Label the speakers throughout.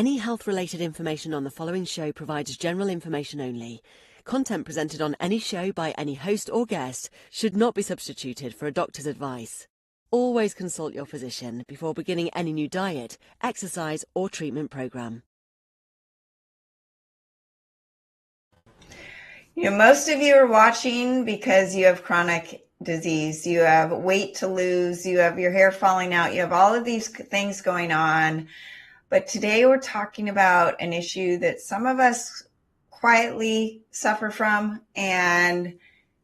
Speaker 1: Any health-related information on the following show provides general information only. Content presented on any show by any host or guest should not be substituted for a doctor's advice. Always consult your physician before beginning any new diet, exercise, or treatment program.
Speaker 2: Most of you are watching because you have chronic disease, you have weight to lose, you have your hair falling out, you have all of these things going on. But today we're talking about an issue that some of us quietly suffer from, and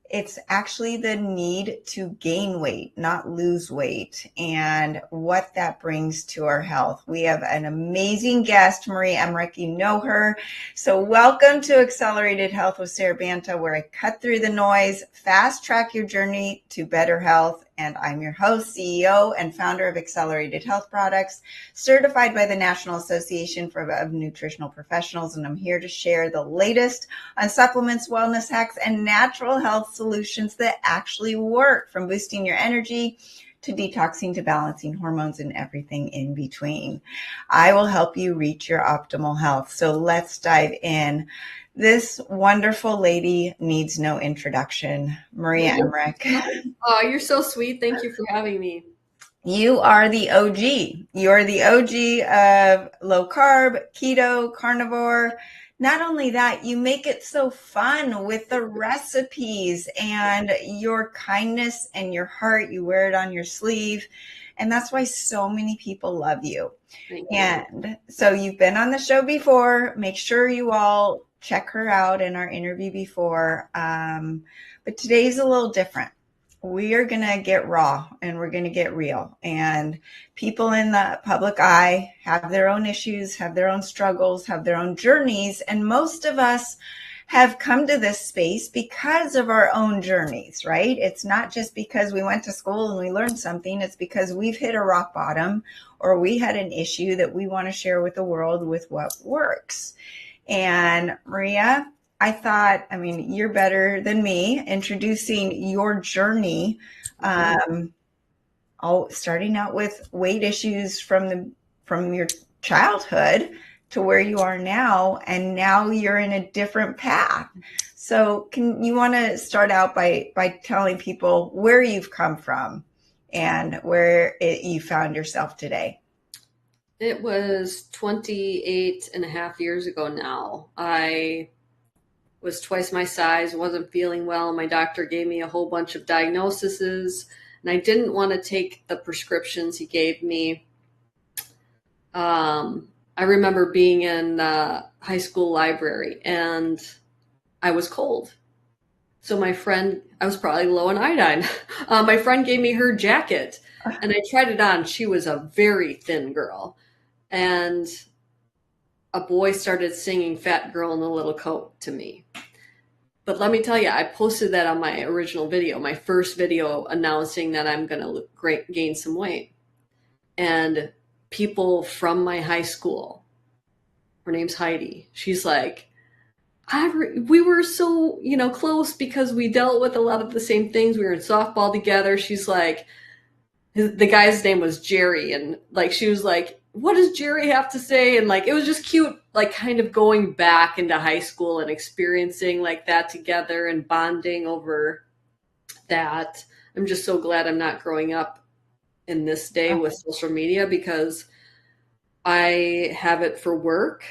Speaker 2: it's actually the need to gain weight, not lose weight, and what that brings to our health. We have an amazing guest, Maria Emmerich. You know her. So welcome to Accelerated Health with Sara Banta, where I cut through the noise, fast track your journey to better health. And I'm your host, CEO, and founder of Accelerated Health Products, certified by the National Association of Nutritional Professionals. And I'm here to share the latest on supplements, wellness hacks, and natural health solutions that actually work, from boosting your energy to detoxing to balancing hormones and everything in between. I will help you reach your optimal health. So let's dive in. This wonderful lady needs no introduction. Maria Emmerich.
Speaker 3: Oh, you're so sweet. Thank you for having me.
Speaker 2: You are the OG. You're the OG of low carb, keto, carnivore. Not only that, you make it so fun with the recipes and your kindness and your heart. You wear it on your sleeve. And that's why so many people love you.
Speaker 3: Thank you.
Speaker 2: And so you've been on the show before. Make sure you all check her out in our interview before. But today's a little different. We are going to get raw and we're going to get real. And people in the public eye have their own issues, have their own struggles, have their own journeys. And most of us have come to this space because of our own journeys, right? It's not just because we went to school and we learned something. It's because we've hit a rock bottom or we had an issue that we want to share with the world with what works. And Maria, I thought, you're better than me introducing your journey, starting out with weight issues from your childhood to where you are now, and now you're in a different path. So you want to start out by telling people where you've come from and where you found yourself today?
Speaker 3: It was 28 and a half years ago now. I was twice my size, wasn't feeling well. My doctor gave me a whole bunch of diagnoses, and I didn't want to take the prescriptions he gave me. I remember being in the high school library, and I was cold. So my friend, I was probably low in iodine. My friend gave me her jacket, and I tried it on. She was a very thin girl. And a boy started singing Fat Girl in a Little Coat to me. But let me tell you, I posted that on my original video, my first video announcing that I'm going to gain some weight. And people from my high school, her name's Heidi, she's like, we were so, close because we dealt with a lot of the same things. We were in softball together. She's like, the guy's name was Jerry. And she was like, what does Jerry have to say? And it was just cute, kind of going back into high school and experiencing that together and bonding over that. I'm just so glad I'm not growing up in this day with social media, because I have it for work,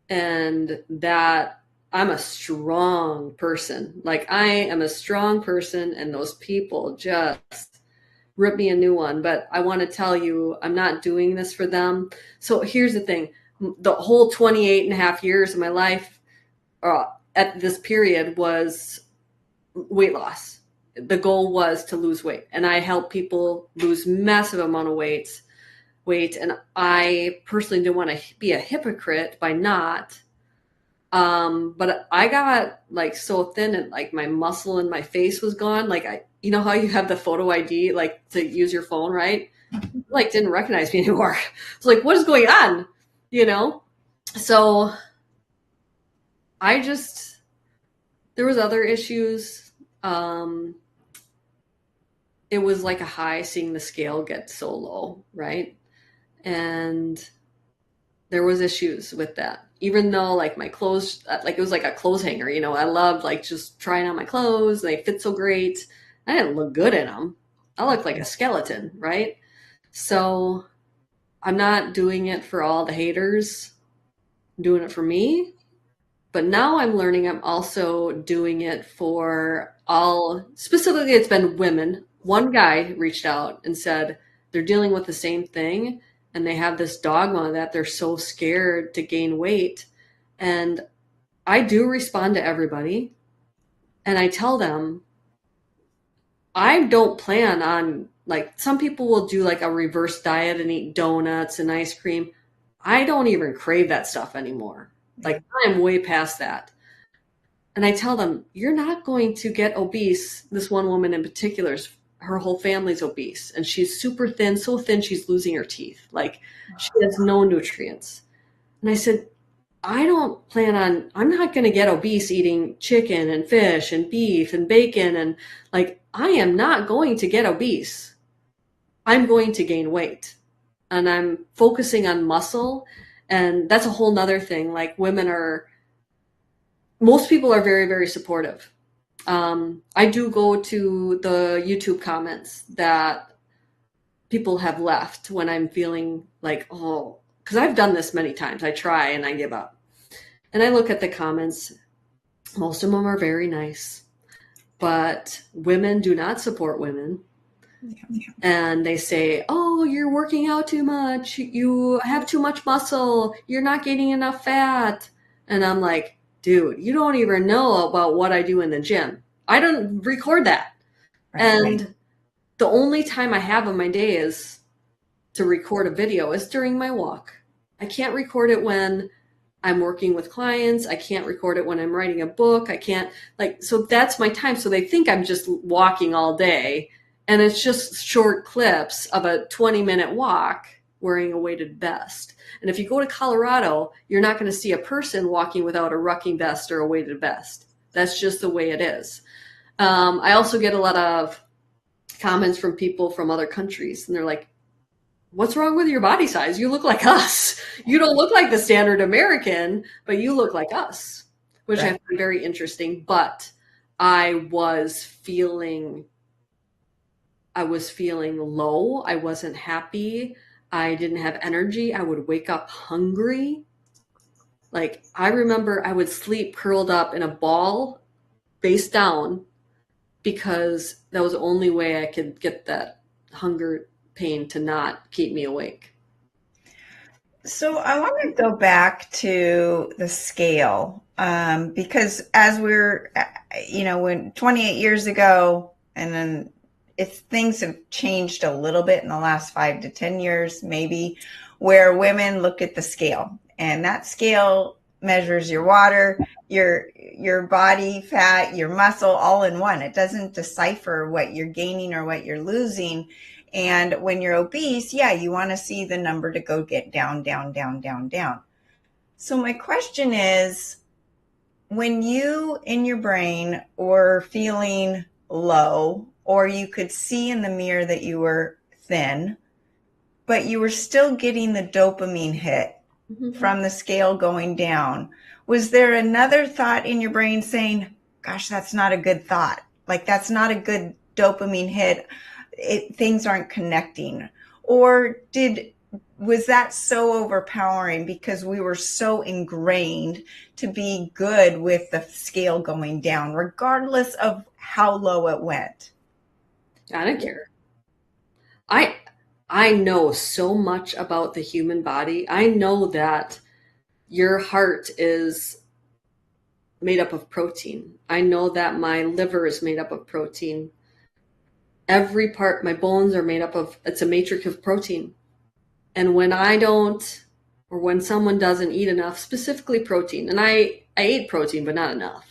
Speaker 3: and that I'm a strong person. I am a strong person, and those people just rip me a new one. But I want to tell you, I'm not doing this for them. So here's the thing. The whole 28 and a half years of my life at this period was weight loss. The goal was to lose weight. And I help people lose massive amount of weight. And I personally didn't want to be a hypocrite by not. But I got so thin and my muscle in my face was gone. You know how you have the photo ID, to use your phone, right? Didn't recognize me anymore. It's what is going on? So there was other issues. It was like a high seeing the scale get so low, right? And there was issues with that. Even though like my clothes, like it was like a clothes hanger, you know, I loved like just trying on my clothes. They fit so great. I didn't look good in them. I looked like a skeleton, right? So I'm not doing it for all the haters. I'm doing it for me. But now I'm learning I'm also doing it for all, specifically it's been women. One guy reached out and said they're dealing with the same thing and they have this dogma that they're so scared to gain weight. And I do respond to everybody and I tell them I don't plan on, like, some people will do like a reverse diet and eat donuts and ice cream. I don't even crave that stuff anymore. Like, I'm way past that. And I tell them, you're not going to get obese. This one woman in particular, her whole family's obese and she's super thin, so thin she's losing her teeth. Like, she has no nutrients. And I said, I'm not going to get obese eating chicken and fish and beef and bacon. And like, I am not going to get obese. I'm going to gain weight and I'm focusing on muscle. And that's a whole nother thing. Like, most people are very, very supportive. I do go to the YouTube comments that people have left when I'm feeling like, oh, because I've done this many times. I try and I give up. And I look at the comments. Most of them are very nice, but women do not support women. Yeah. And they say, oh, you're working out too much. You have too much muscle. You're not gaining enough fat. And I'm like, dude, you don't even know about what I do in the gym. I don't record that. Right. And the only time I have in my day is to record a video is during my walk. I can't record it when I'm working with clients. I can't record it when I'm writing a book. I can't, like, so that's my time. So they think I'm just walking all day and it's just short clips of a 20-minute walk wearing a weighted vest. And if you go to Colorado, you're not going to see a person walking without a rucking vest or a weighted vest. That's just the way it is. I also get a lot of comments from people from other countries and they're like, what's wrong with your body size? You look like us. You don't look like the standard American, but you look like us, which I find very interesting. But I was feeling low. I wasn't happy. I didn't have energy. I would wake up hungry. Like, I remember I would sleep curled up in a ball face down because that was the only way I could get that hunger pain to not keep me awake.
Speaker 2: So I want to go back to the scale because as we're, when 28 years ago, and then things have changed a little bit in the last 5 to 10 years, maybe, where women look at the scale, and that scale measures your water, your body fat, your muscle, all in one. It doesn't decipher what you're gaining or what you're losing. And when you're obese, you want to see the number to go get down, down, down, down, down. So my question is, when you in your brain were feeling low, or you could see in the mirror that you were thin, but you were still getting the dopamine hit from the scale going down, was there another thought in your brain saying, gosh, that's not a good thought? Like, that's not a good dopamine hit. Things aren't connecting? Or was that so overpowering because we were so ingrained to be good with the scale going down, regardless of how low it went?
Speaker 3: I don't care. I know so much about the human body. I know that your heart is made up of protein. I know that my liver is made up of protein. Every part, my bones are made up of, it's a matrix of protein. And when I don't, or when someone doesn't eat enough, specifically protein, and I ate protein, but not enough,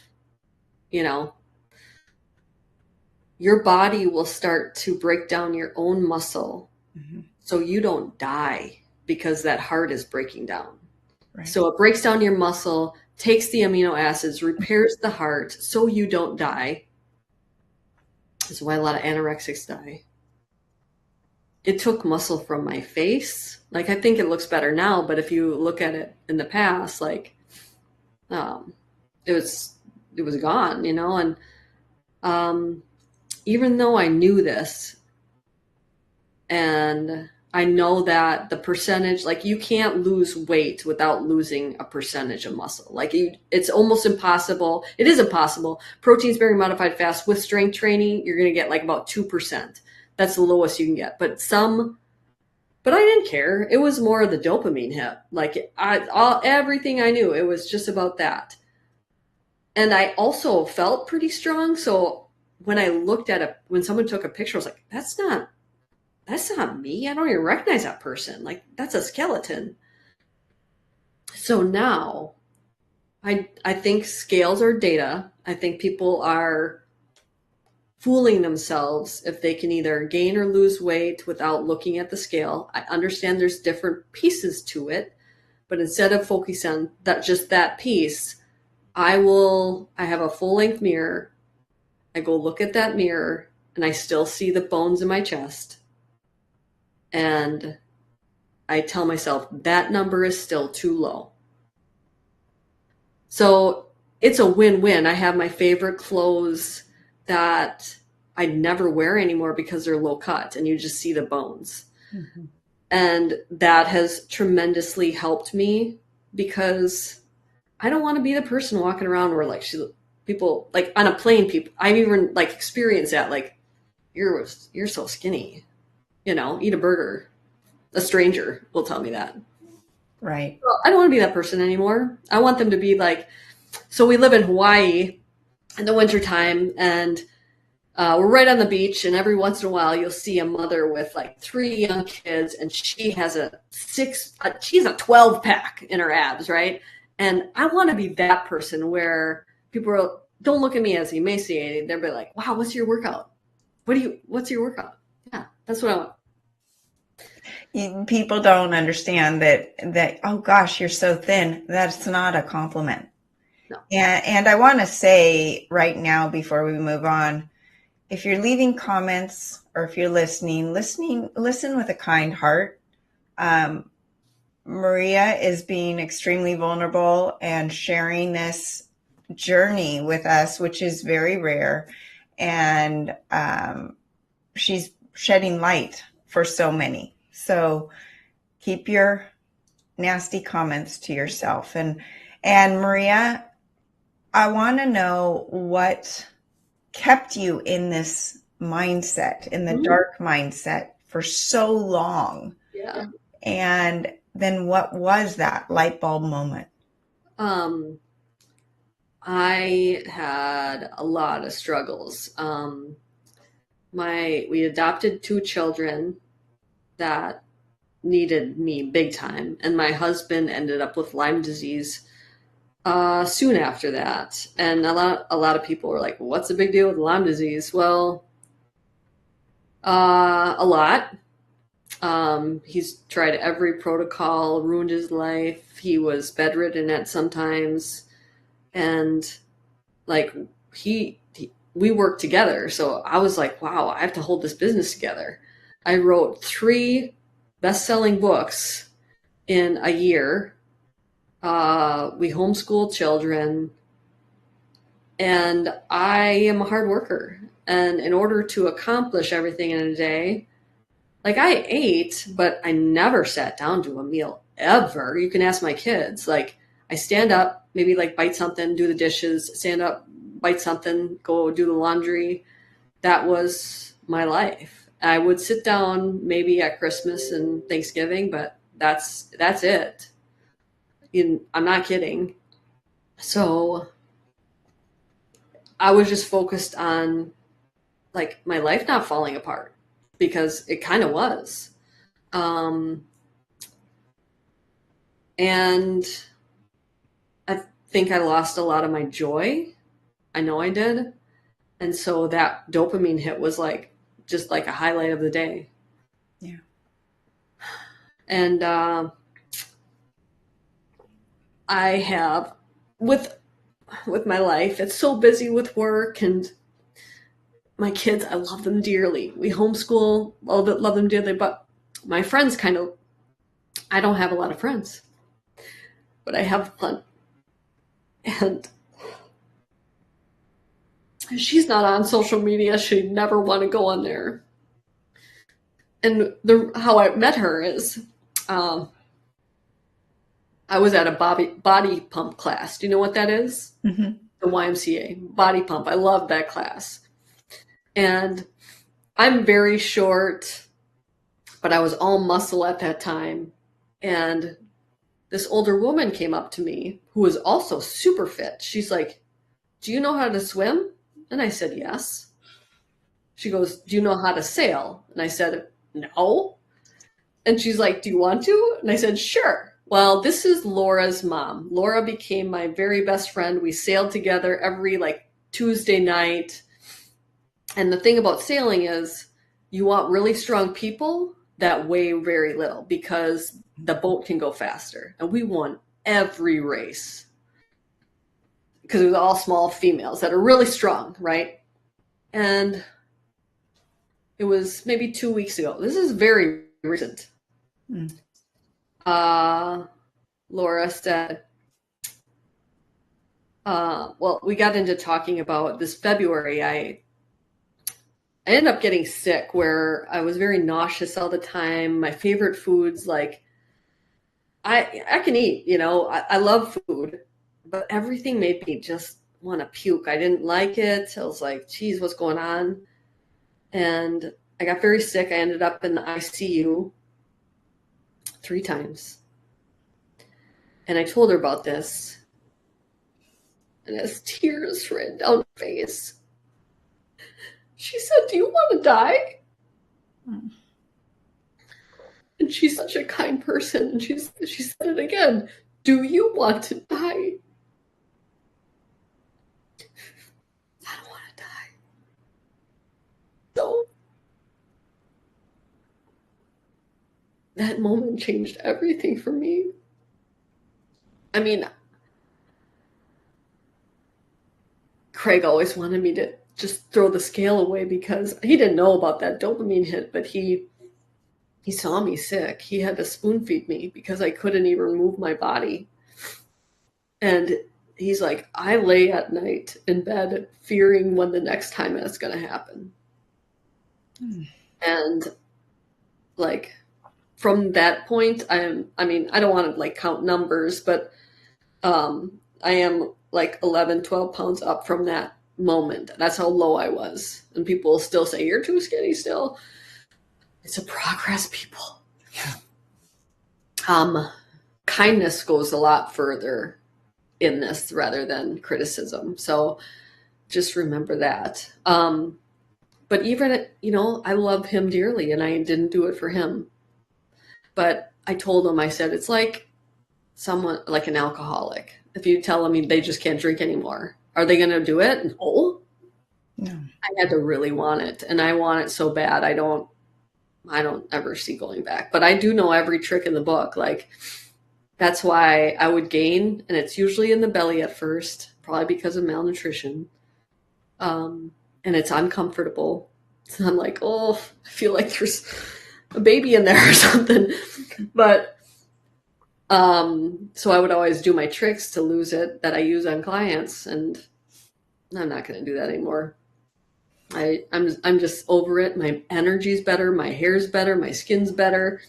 Speaker 3: your body will start to break down your own muscle so you don't die because that heart is breaking down. Right. So it breaks down your muscle, takes the amino acids, repairs the heart so you don't die. That's why a lot of anorexics die. it took muscle from my face. Like, I think it looks better now, but if you look at it in the past, like, it was gone, and even though I knew this, and I know that the percentage, like, you can't lose weight without losing a percentage of muscle. Like, it's almost impossible. It is impossible. Protein sparing modified fast with strength training, you're going to get like about 2%. That's the lowest you can get. But I didn't care. It was more of the dopamine hit. Like, everything I knew, it was just about that. And I also felt pretty strong. So when I looked at it, when someone took a picture, I was like, that's not me. I don't even recognize that person. Like, that's a skeleton. So now I think scales are data. I think people are fooling themselves if they can either gain or lose weight without looking at the scale. I understand there's different pieces to it, but instead of focusing on that piece, I have a full length mirror. I go look at that mirror and I still see the bones in my chest. And I tell myself that number is still too low. So it's a win-win. I have my favorite clothes that I never wear anymore because they're low cut and you just see the bones. Mm-hmm. And that has tremendously helped me because I don't want to be the person walking around where like people like on a plane, I've even like experienced that. Like, you're so skinny, eat a burger. A stranger will tell me that.
Speaker 2: Right.
Speaker 3: Well, I don't want to be that person anymore. I want them to be like, so we live in Hawaii in the wintertime and we're right on the beach, and every once in a while you'll see a mother with like 3 young kids and she has a 12 pack in her abs, right? And I want to be that person where people don't look at me as emaciated. They'll be like, wow, what's your workout? What's your workout? Yeah, that's what I want.
Speaker 2: People don't understand that, oh gosh, you're so thin. That's not a compliment.
Speaker 3: No.
Speaker 2: And I want to say right now, before we move on, if you're leaving comments or if you're listen with a kind heart. Maria is being extremely vulnerable and sharing this journey with us, which is very rare. And she's shedding light for so many. So keep your nasty comments to yourself. And Maria, I want to know what kept you in this mindset, in the dark mindset for so long.
Speaker 3: Yeah.
Speaker 2: And then what was that light bulb moment?
Speaker 3: I had a lot of struggles. We adopted 2 children that needed me big time, and my husband ended up with Lyme disease soon after that. And a lot of people were like, "What's the big deal with Lyme disease?" Well, a lot. He's tried every protocol, ruined his life. He was bedridden at some times, and like we worked together. So I was like, wow, I have to hold this business together. I wrote 3 best-selling books in a year. We homeschooled children, and I am a hard worker. And in order to accomplish everything in a day, like, I ate, but I never sat down to a meal ever. You can ask my kids. Like, I stand up, maybe like bite something, do the dishes, stand up, bite something, go do the laundry. That was my life. I would sit down maybe at Christmas and Thanksgiving, but that's it. I'm not kidding. So I was just focused on like my life not falling apart, because it kind of was. And I think I lost a lot of my joy. I know I did. And so that dopamine hit was like, just like a highlight of the day.
Speaker 2: Yeah.
Speaker 3: And I have, with my life, it's so busy with work, and my kids, I love them dearly. We homeschool, love them dearly, but my friends I don't have a lot of friends, but I have one. And she's not on social media. She'd never want to go on there. And how I met her is I was at a body pump class. Do you know what that is?
Speaker 2: Mm-hmm.
Speaker 3: The YMCA, body pump. I love that class. And I'm very short, but I was all muscle at that time. And this older woman came up to me who was also super fit. She's like, "Do you know how to swim?" And I said, "Yes." She goes, "Do you know how to sail?" And I said, "No." And she's like, "Do you want to?" And I said, "Sure." Well, this is Laura's mom. Laura became my very best friend. We sailed together every Tuesday night. And the thing about sailing is you want really strong people that weigh very little because the boat can go faster. And we won every race because it was all small females that are really strong, right? And it was maybe 2 weeks ago. This is very recent. Laura said, well, we got into talking about this February. I ended up getting sick where I was very nauseous all the time. My favorite foods, I can eat, I love food, but everything made me just want to puke. I didn't like it. I was like, geez, what's going on? And I got very sick. I ended up in the ICU 3 times. And I told her about this. And as tears ran down her face, she said, "Do you want to die?" And she's such a kind person. And she said it again. "Do you want to die?" I don't want to die. So that moment changed everything for me. I mean, Craig always wanted me to just throw the scale away because he didn't know about that dopamine hit, but he saw me sick. He had to spoon feed me because I couldn't even move my body. And he's like, I lay at night in bed fearing when the next time that's going to happen. And from that point, I don't want to count numbers, but I am 11, 12 pounds up from that moment. That's how low I was. And people still say, "You're too skinny still." It's a progress, people. Kindness goes a lot further in this rather than criticism. So just remember that. But even, I love him dearly and I didn't do it for him. But I told him, I said, it's like someone, like an alcoholic. If you tell them they just can't drink anymore, are they going to do it? No. I had to really want it. And I want it so bad. I don't ever see going back. But I do know every trick in the book. That's why I would gain, and it's usually in the belly at first, probably because of malnutrition. And it's uncomfortable. So I'm like, oh, I feel like there's a baby in there or something. But so I would always do my tricks to lose it that I use on clients, and I'm not going to do that anymore. I'm just over it. My energy's better, my hair's better, my skin's better.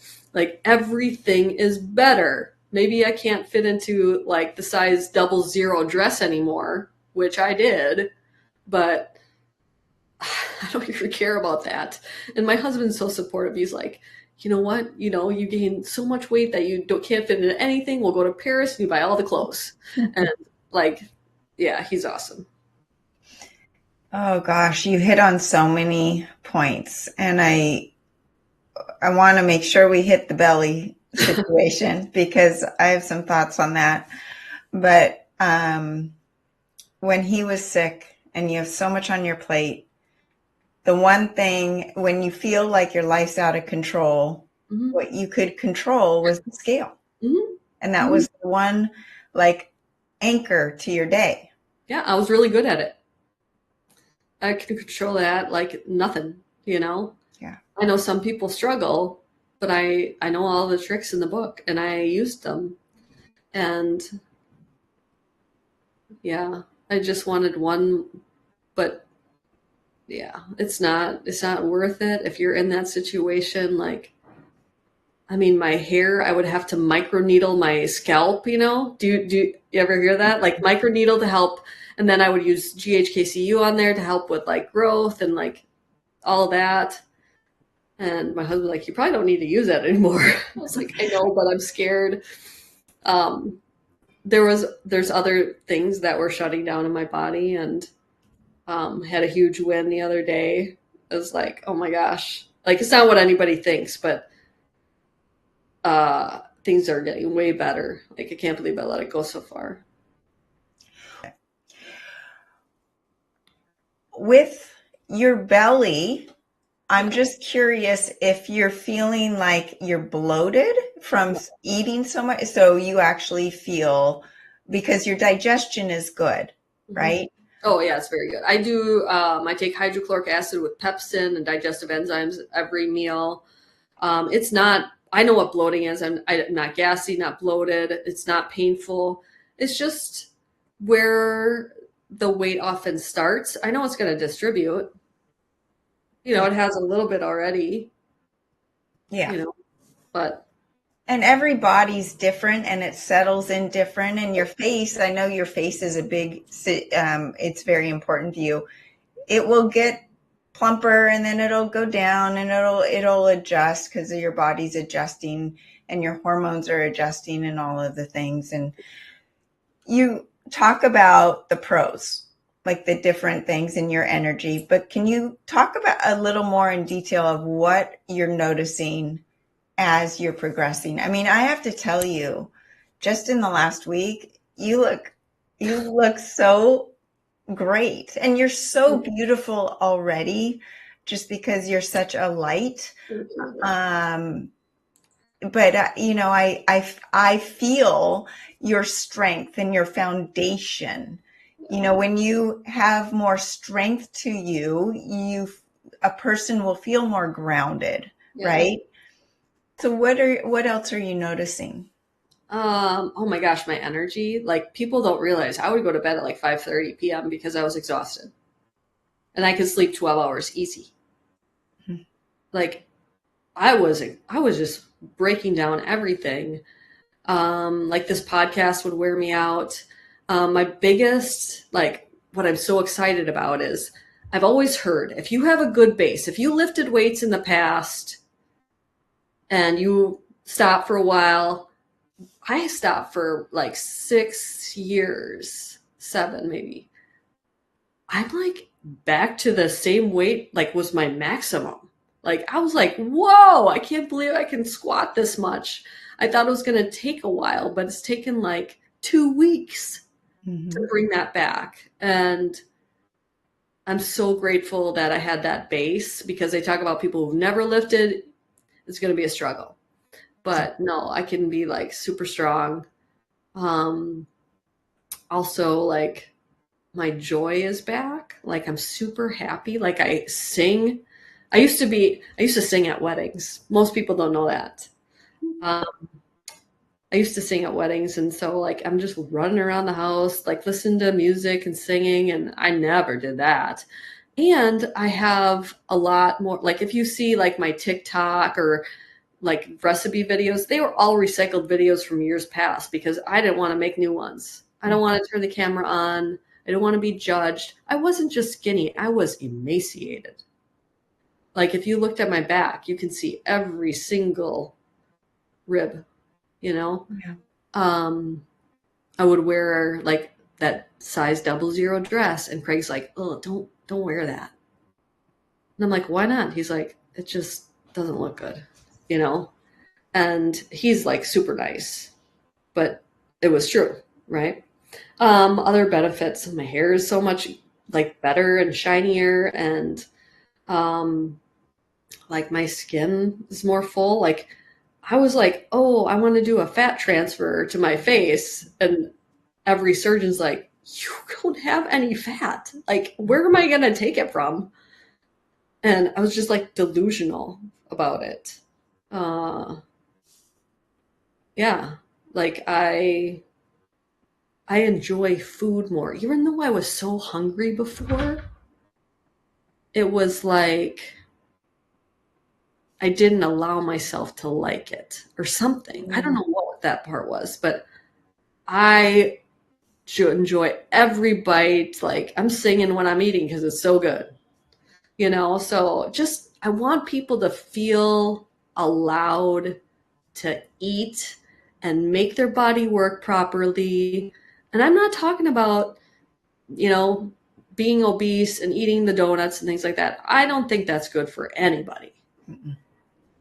Speaker 3: Everything is better. Maybe I can't fit into the size 00 dress anymore, which I did, but I don't even care about that. And my husband's so supportive. He's like, "You know what? You gain so much weight that you can't fit into anything. We'll go to Paris and you buy all the clothes." And yeah, he's awesome.
Speaker 2: Oh gosh, you hit on so many points, and I want to make sure we hit the belly situation because I have some thoughts on that. But when he was sick and you have so much on your plate, the one thing when you feel like your life's out of control, what you could control was the scale. And that was the one anchor to your day.
Speaker 3: Yeah, I was really good at it. I can control that like nothing, you know?
Speaker 2: Yeah.
Speaker 3: I know some people struggle, but I know all the tricks in the book and I used them. And yeah, I just wanted one, but yeah, it's not worth it if you're in that situation. Like, I mean, my hair, I would have to microneedle my scalp, you know? Do you ever hear that? Like microneedle to help, and then I would use GHKCU on there to help with like growth and like all that. And my husband was like, you probably don't need to use that anymore. I was like, I know, but I'm scared. Um, there's other things that were shutting down in my body, and had a huge win the other day. It was like, oh my gosh, like it's not what anybody thinks, but things are getting way better. Like I can't believe I let it go so far.
Speaker 2: With your belly, I'm just curious if you're feeling like you're bloated from eating so much. So you actually feel, because your digestion is good, right?
Speaker 3: Oh yeah, it's very good. I take hydrochloric acid with pepsin and digestive enzymes every meal. It's not, I know what bloating is. I'm not gassy, not bloated. It's not painful. It's just where the weight often starts. I know it's going to distribute. It has a little bit already.
Speaker 2: Yeah.
Speaker 3: But.
Speaker 2: And every body's different and it settles in different. And your face, I know your face is it's very important to you. It will get plumper and then it'll go down and it'll adjust because your body's adjusting and your hormones are adjusting and all of the things. And you talk about the pros, like the different things in your energy, but can you talk about a little more in detail of what you're noticing as you're progressing? I mean, I have to tell you, just in the last week, you look so great, and you're so beautiful already just because you're such a light. But I feel your strength and your foundation. When you have more strength to you, a person will feel more grounded, right? So what else are you noticing?
Speaker 3: Oh my gosh, my energy. Like people don't realize I would go to bed at like 5:30 p.m. because I was exhausted. And I could sleep 12 hours easy. Like I was just breaking down everything. Like this podcast would wear me out. My biggest, like what I'm so excited about is I've always heard if you have a good base, if you lifted weights in the past and you stop for a while, I stopped for like 6 years, 7 maybe. I'm like back to the same weight, like was my maximum. Like I was like, whoa, I can't believe I can squat this much. I thought it was going to take a while, but it's taken like 2 weeks to bring that back. And I'm so grateful that I had that base, because they talk about people who've never lifted, it's going to be a struggle. But no, I can be like super strong. Also, like my joy is back. Like I'm super happy. Like I sing. I used to sing at weddings. Most people don't know that. I used to sing at weddings, and so like I'm just running around the house, like listening to music and singing, and I never did that. And I have a lot more, like if you see like my TikTok or like recipe videos, they were all recycled videos from years past because I didn't want to make new ones. I don't want to turn the camera on. I don't want to be judged. I wasn't just skinny. I was emaciated. Like if you looked at my back, you can see every single rib,
Speaker 2: Yeah.
Speaker 3: I would wear like that size 00 dress, and Craig's like, oh, don't wear that. And I'm like, why not? He's like, it just doesn't look good, and he's like super nice, but it was true, right? Other benefits, my hair is so much like better and shinier, and like my skin is more full. Like I was like, oh, I want to do a fat transfer to my face, and every surgeon's like, you don't have any fat. Like, where am I going to take it from? And I was just like delusional about it. Yeah, like I enjoy food more. Even though I was so hungry before, it was like I didn't allow myself to like it or something. I don't know what that part was, but I enjoy every bite. Like, I'm singing when I'm eating because it's so good, So just, I want people to feel allowed to eat and make their body work properly. And I'm not talking about, being obese and eating the donuts and things like that. I don't think that's good for anybody.
Speaker 2: Mm-mm.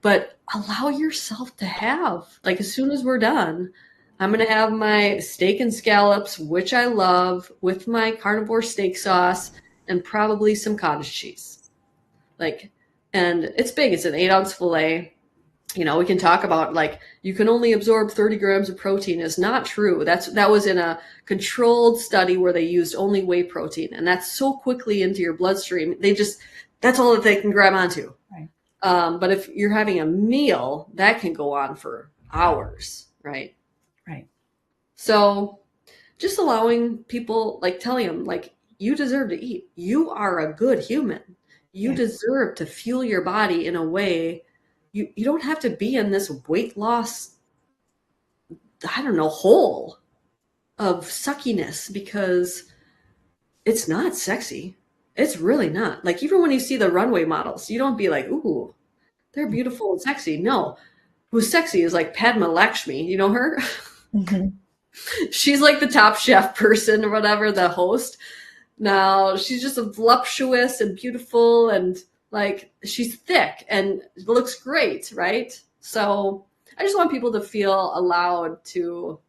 Speaker 3: But allow yourself to have, like, as soon as we're done, I'm going to have my steak and scallops, which I love, with my carnivore steak sauce and probably some cottage cheese. Like, and it's big. It's an 8-ounce filet. We can talk about, like, you can only absorb 30 grams of protein is not true. That was in a controlled study where they used only whey protein, and that's so quickly into your bloodstream. That's all that they can grab onto.
Speaker 2: Right.
Speaker 3: But if you're having a meal, that can go on for hours, right?
Speaker 2: Right.
Speaker 3: So just allowing people, like, telling them, like, you deserve to eat. You are a good human. You deserve to fuel your body in a way. You don't have to be in this weight loss, I don't know, hole of suckiness, because it's not sexy. It's really not. Like, even when you see the runway models, you don't be like, ooh, they're beautiful and sexy. No, who's sexy is like Padma Lakshmi. You know her?
Speaker 2: Mm-hmm.
Speaker 3: She's like the Top Chef person or whatever, the host. Now, she's just voluptuous and beautiful, and like, she's thick and looks great, right? So I just want people to feel allowed to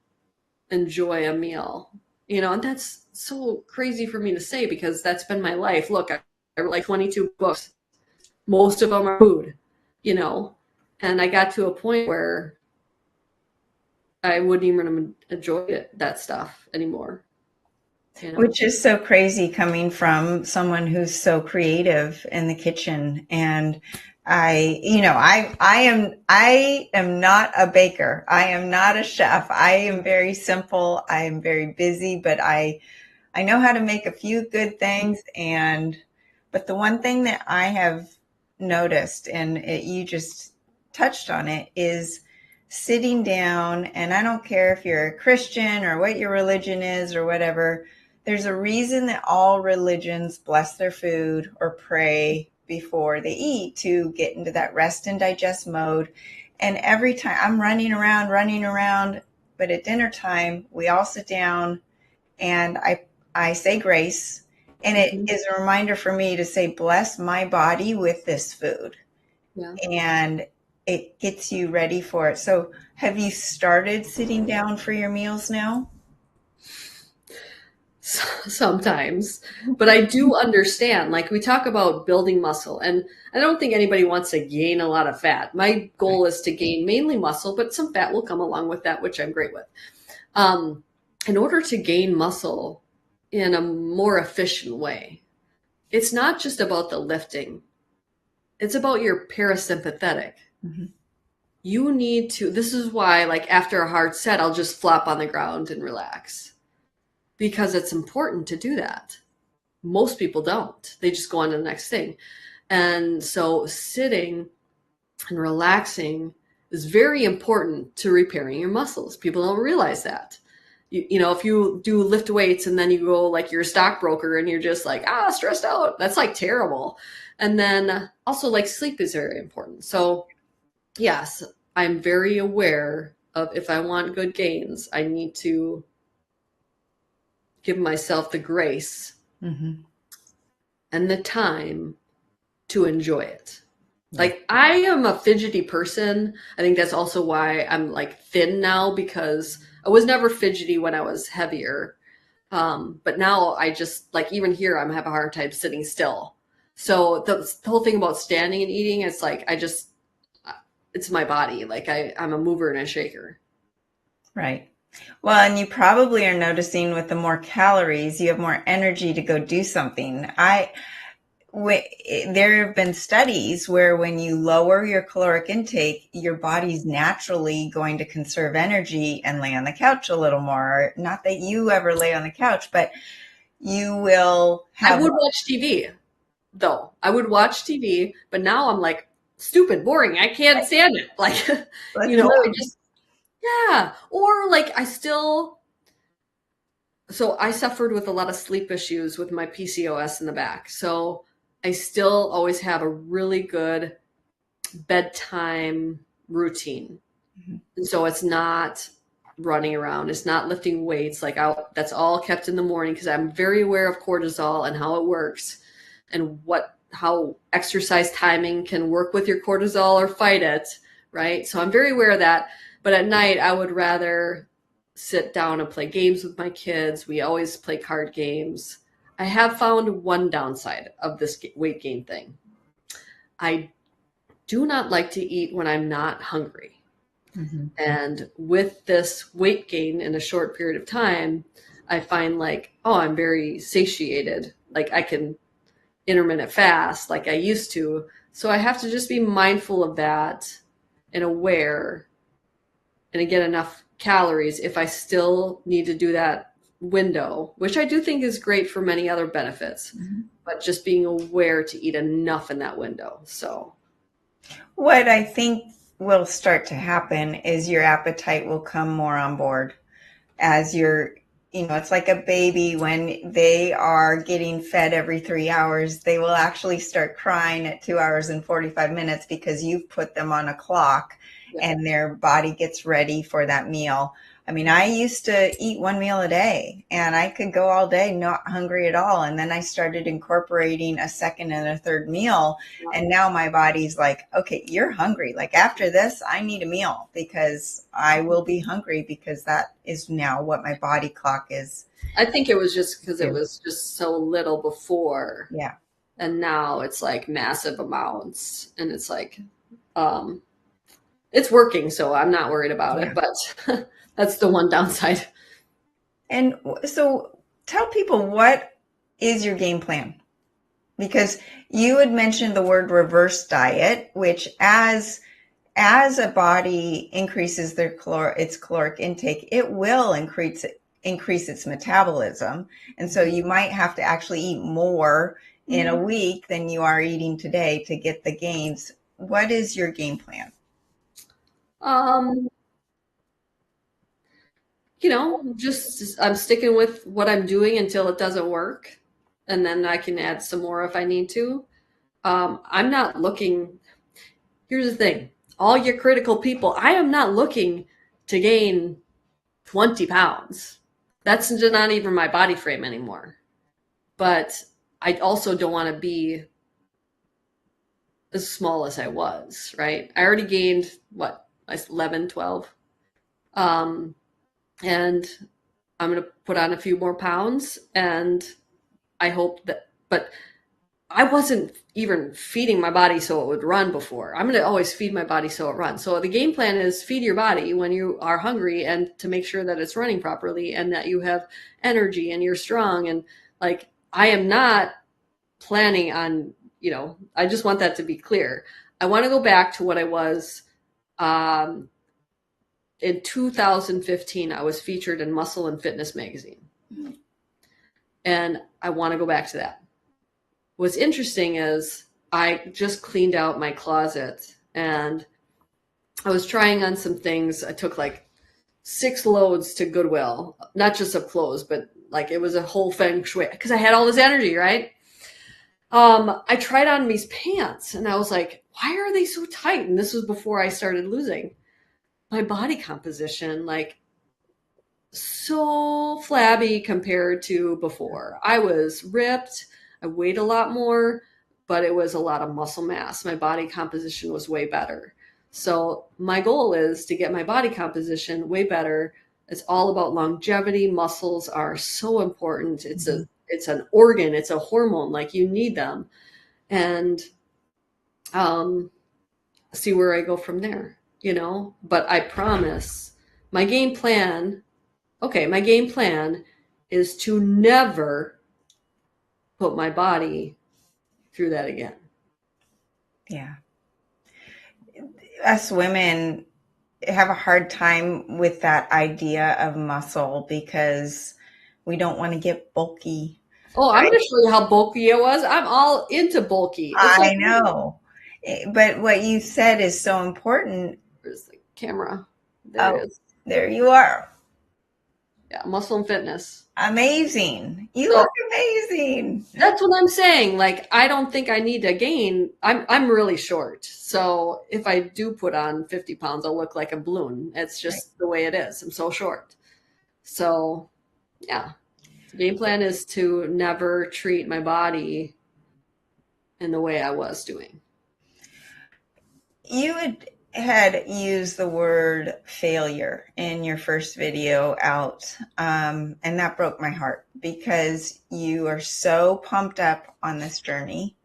Speaker 3: enjoy a meal, and that's so crazy for me to say because that's been my life. Look, I wrote like 22 books. Most of them are food, and I got to a point where I wouldn't even enjoy that stuff anymore.
Speaker 2: Which is so crazy coming from someone who's so creative in the kitchen. And I am not a baker. I am not a chef. I am very simple. I am very busy, but I know how to make a few good things. But the one thing that I have noticed, and you just touched on it, is sitting down. And I don't care if you're a Christian or what your religion is or whatever. There's a reason that all religions bless their food or pray before they eat to get into that rest and digest mode. And every time I'm running around, but at dinner time, we all sit down and I say grace. And it is a reminder for me to say, bless my body with this food.
Speaker 3: Yeah.
Speaker 2: And it gets you ready for it. So have you started sitting down for your meals now?
Speaker 3: Sometimes, but I do understand, like, we talk about building muscle, and I don't think anybody wants to gain a lot of fat. My goal is to gain mainly muscle, but some fat will come along with that, which I'm great with. In order to gain muscle in a more efficient way, it's not just about the lifting. It's about your parasympathetic.
Speaker 2: Mm-hmm.
Speaker 3: You need to, this is why, like, after a hard set, I'll just flop on the ground and relax. Because it's important to do that. Most people don't. They just go on to the next thing. And so sitting and relaxing is very important to repairing your muscles. People don't realize that. If you do lift weights and then you go like you're a stockbroker and you're just like, stressed out, that's like terrible. And then also, like, sleep is very important. So yes, I'm very aware of, if I want good gains, I need to give myself the grace and the time to enjoy it. Like, I am a fidgety person. I think that's also why I'm like thin now, because I was never fidgety when I was heavier. But now I just, like, even here, I'm have a hard time sitting still. So the whole thing about standing and eating, it's like, it's my body. Like, I'm a mover and a shaker.
Speaker 2: Right. Well, and you probably are noticing with the more calories, you have more energy to go do something. There have been studies where when you lower your caloric intake, your body's naturally going to conserve energy and lay on the couch a little more. Not that you ever lay on the couch, but you will
Speaker 3: I
Speaker 2: have.
Speaker 3: would watch TV, though. I would watch TV, but now I'm like, stupid, boring. I can't stand it. Like,
Speaker 2: Let's
Speaker 3: I
Speaker 2: move.
Speaker 3: just, yeah. Or like, so I suffered with a lot of sleep issues with my PCOS in the back. So I still always have a really good bedtime routine.
Speaker 2: Mhm.
Speaker 3: And so it's not running around, it's not lifting weights. Like that's all kept in the morning because I'm very aware of cortisol and how it works and how exercise timing can work with your cortisol or fight it, right? So I'm very aware of that. But at night, I would rather sit down and play games with my kids. We always play card games. I have found one downside of this weight gain thing. I do not like to eat when I'm not hungry.
Speaker 2: Mhm.
Speaker 3: And with this weight gain in a short period of time, I find like, oh, I'm very satiated. Like I can intermittent fast like I used to. So I have to just be mindful of that and aware and get enough calories if I still need to do that window, which I do think is great for many other benefits, but just being aware to eat enough in that window. So
Speaker 2: What I think will start to happen is your appetite will come more on board as it's like a baby when they are getting fed every 3 hours, they will actually start crying at 2 hours and 45 minutes because you've put them on a clock and their body gets ready for that meal. I mean, I used to eat one meal a day and I could go all day not hungry at all. And then I started incorporating a second and a third meal. And now my body's like, okay, you're hungry. Like after this, I need a meal because I will be hungry because that is now what my body clock is.
Speaker 3: I think it was just because it was just so little before.
Speaker 2: Yeah.
Speaker 3: And now it's like massive amounts. And it's like, it's working. So I'm not worried about it. But that's the one downside.
Speaker 2: And so tell people, what is your game plan? Because you had mentioned the word reverse diet, which as a body increases its caloric intake, it will increase its metabolism. And so you might have to actually eat more in a week than you are eating today to get the gains. What is your game plan?
Speaker 3: Just I'm sticking with what I'm doing until it doesn't work. And then I can add some more if I need to. I'm not looking. Here's the thing, all your critical people, I am not looking to gain 20 pounds. That's not even my body frame anymore. But I also don't want to be as small as I was, right? I already gained, 11, 12. And I'm going to put on a few more pounds. And I hope that, but I wasn't even feeding my body so it would run before. I'm going to always feed my body so it runs. So the game plan is feed your body when you are hungry and to make sure that it's running properly and that you have energy and you're strong. And like, I am not planning on, I just want that to be clear. I want to go back to what I was, in 2015. I was featured in Muscle and Fitness magazine. And I want to go back to that. What's interesting is I just cleaned out my closet and I was trying on some things. I took like 6 loads to Goodwill, not just of clothes, but like it was a whole feng shui because I had all this energy, right? I tried on these pants and I was like, why are they so tight? And this was before I started losing my body composition, like so flabby compared to before. I was ripped. I weighed a lot more, but it was a lot of muscle mass. My body composition was way better. So my goal is to get my body composition way better. It's all about longevity. Muscles are so important. It's an organ. It's a hormone. Like you need them. And see where I go from there, But I promise my game plan okay, my game plan is to never put my body through that again.
Speaker 2: Yeah. Us women have a hard time with that idea of muscle because we don't want to get bulky.
Speaker 3: Oh, I'm going to show you how bulky it was. I'm all into bulky. It's
Speaker 2: I
Speaker 3: like,
Speaker 2: know. But what you said is so important.
Speaker 3: where's the camera? There it is.
Speaker 2: There you are.
Speaker 3: Yeah, muscle and fitness.
Speaker 2: Amazing. You
Speaker 3: So
Speaker 2: look amazing.
Speaker 3: that's what I'm saying. Like, I don't think I need to gain. I'm really short. So if I do put on 50 pounds, I'll look like a balloon. It's just the way it is. I'm so short. So yeah. The game plan is to never treat my body in the way I was doing.
Speaker 2: You had used the word failure in your first video out, and that broke my heart because you are so pumped up on this journey,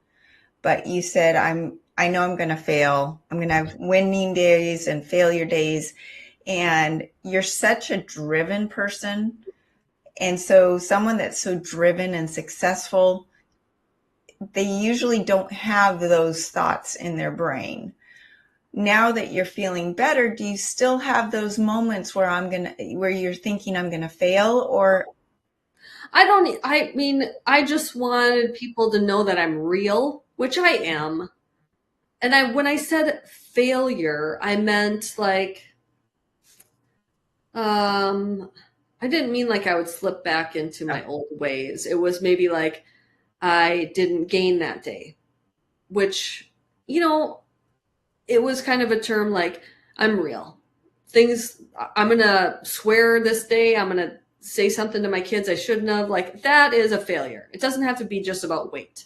Speaker 2: but you said, I know I'm going to fail. I'm going to have winning days and failure days, and you're such a driven person. And so someone that's so driven and successful, they usually don't have those thoughts in their brain. Now that you're feeling better, do you still have those moments where where you're thinking I'm going to fail? Or
Speaker 3: I mean, I just wanted people to know that I'm real, which I am. And when I said failure, I meant like, I didn't mean like I would slip back into my old ways. It was maybe like I didn't gain that day, which, it was kind of a term like, I'm real. I'm going to swear this day. I'm going to say something to my kids I shouldn't have. Like, that is a failure. It doesn't have to be just about weight.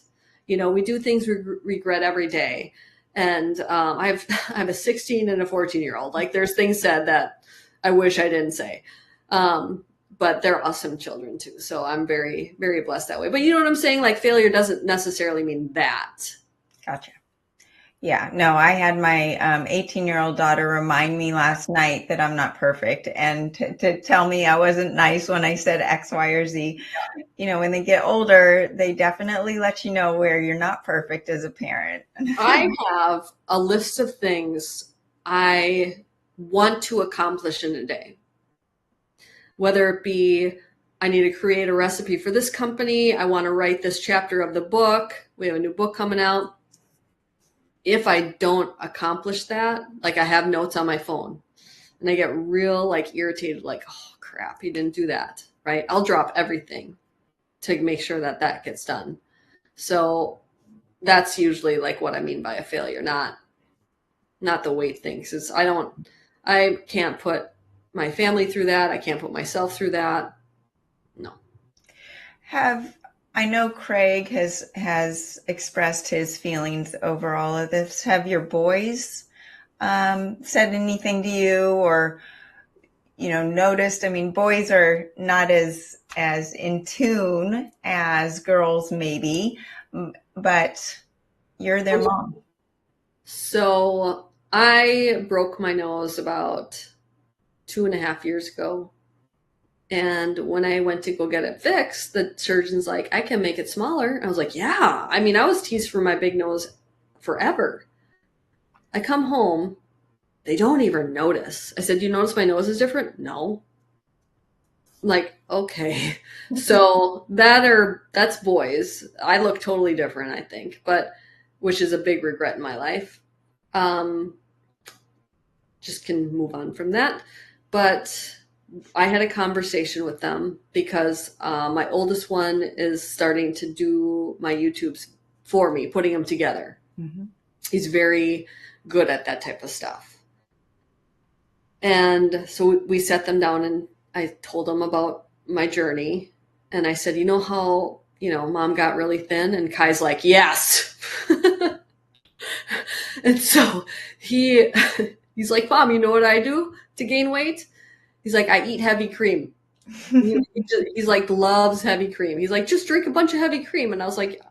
Speaker 3: We do things we regret every day. And I have a 16 and a 14-year-old. Like, there's things said that I wish I didn't say. But they're awesome children too. So I'm very, very blessed that way. But you know what I'm saying? Like, failure doesn't necessarily mean that.
Speaker 2: Gotcha. Yeah, no, I had my 18-year-old daughter remind me last night that I'm not perfect and to tell me I wasn't nice when I said X, Y, or Z. When they get older, they definitely let you know where you're not perfect as a parent.
Speaker 3: I have a list of things I want to accomplish in a day. Whether it be I need to create a recipe for this company, I want to write this chapter of the book, we have a new book coming out. If I don't accomplish that, like I have notes on my phone and I get real like irritated, like, oh crap, you didn't do that, right? I'll drop everything to make sure that gets done. So that's usually like what I mean by a failure, not the weight things. Is I can't put my family through that. I can't put myself through that. No.
Speaker 2: I know Craig has expressed his feelings over all of this. Have your boys said anything to you or, noticed? I mean, boys are not as in tune as girls maybe, but you're their mom.
Speaker 3: So I broke my nose about 2.5 years ago. And when I went to go get it fixed, the surgeon's like, I can make it smaller. I was like, yeah. I mean, I was teased for my big nose forever. I come home, they don't even notice. I said, you notice my nose is different? No. I'm like, okay. So that's boys. I look totally different, I think, but which is a big regret in my life. Just can move on from that. But I had a conversation with them because my oldest one is starting to do my YouTubes for me, putting them together. Mm-hmm. He's very good at that type of stuff. And so we sat them down and I told them about my journey. And I said, you know how, mom got really thin? And Kai's like, yes. And so he's like, Mom, you know what I do to gain weight? He's like, I eat heavy cream. He's like, loves heavy cream. He's like, just drink a bunch of heavy cream. And I was like,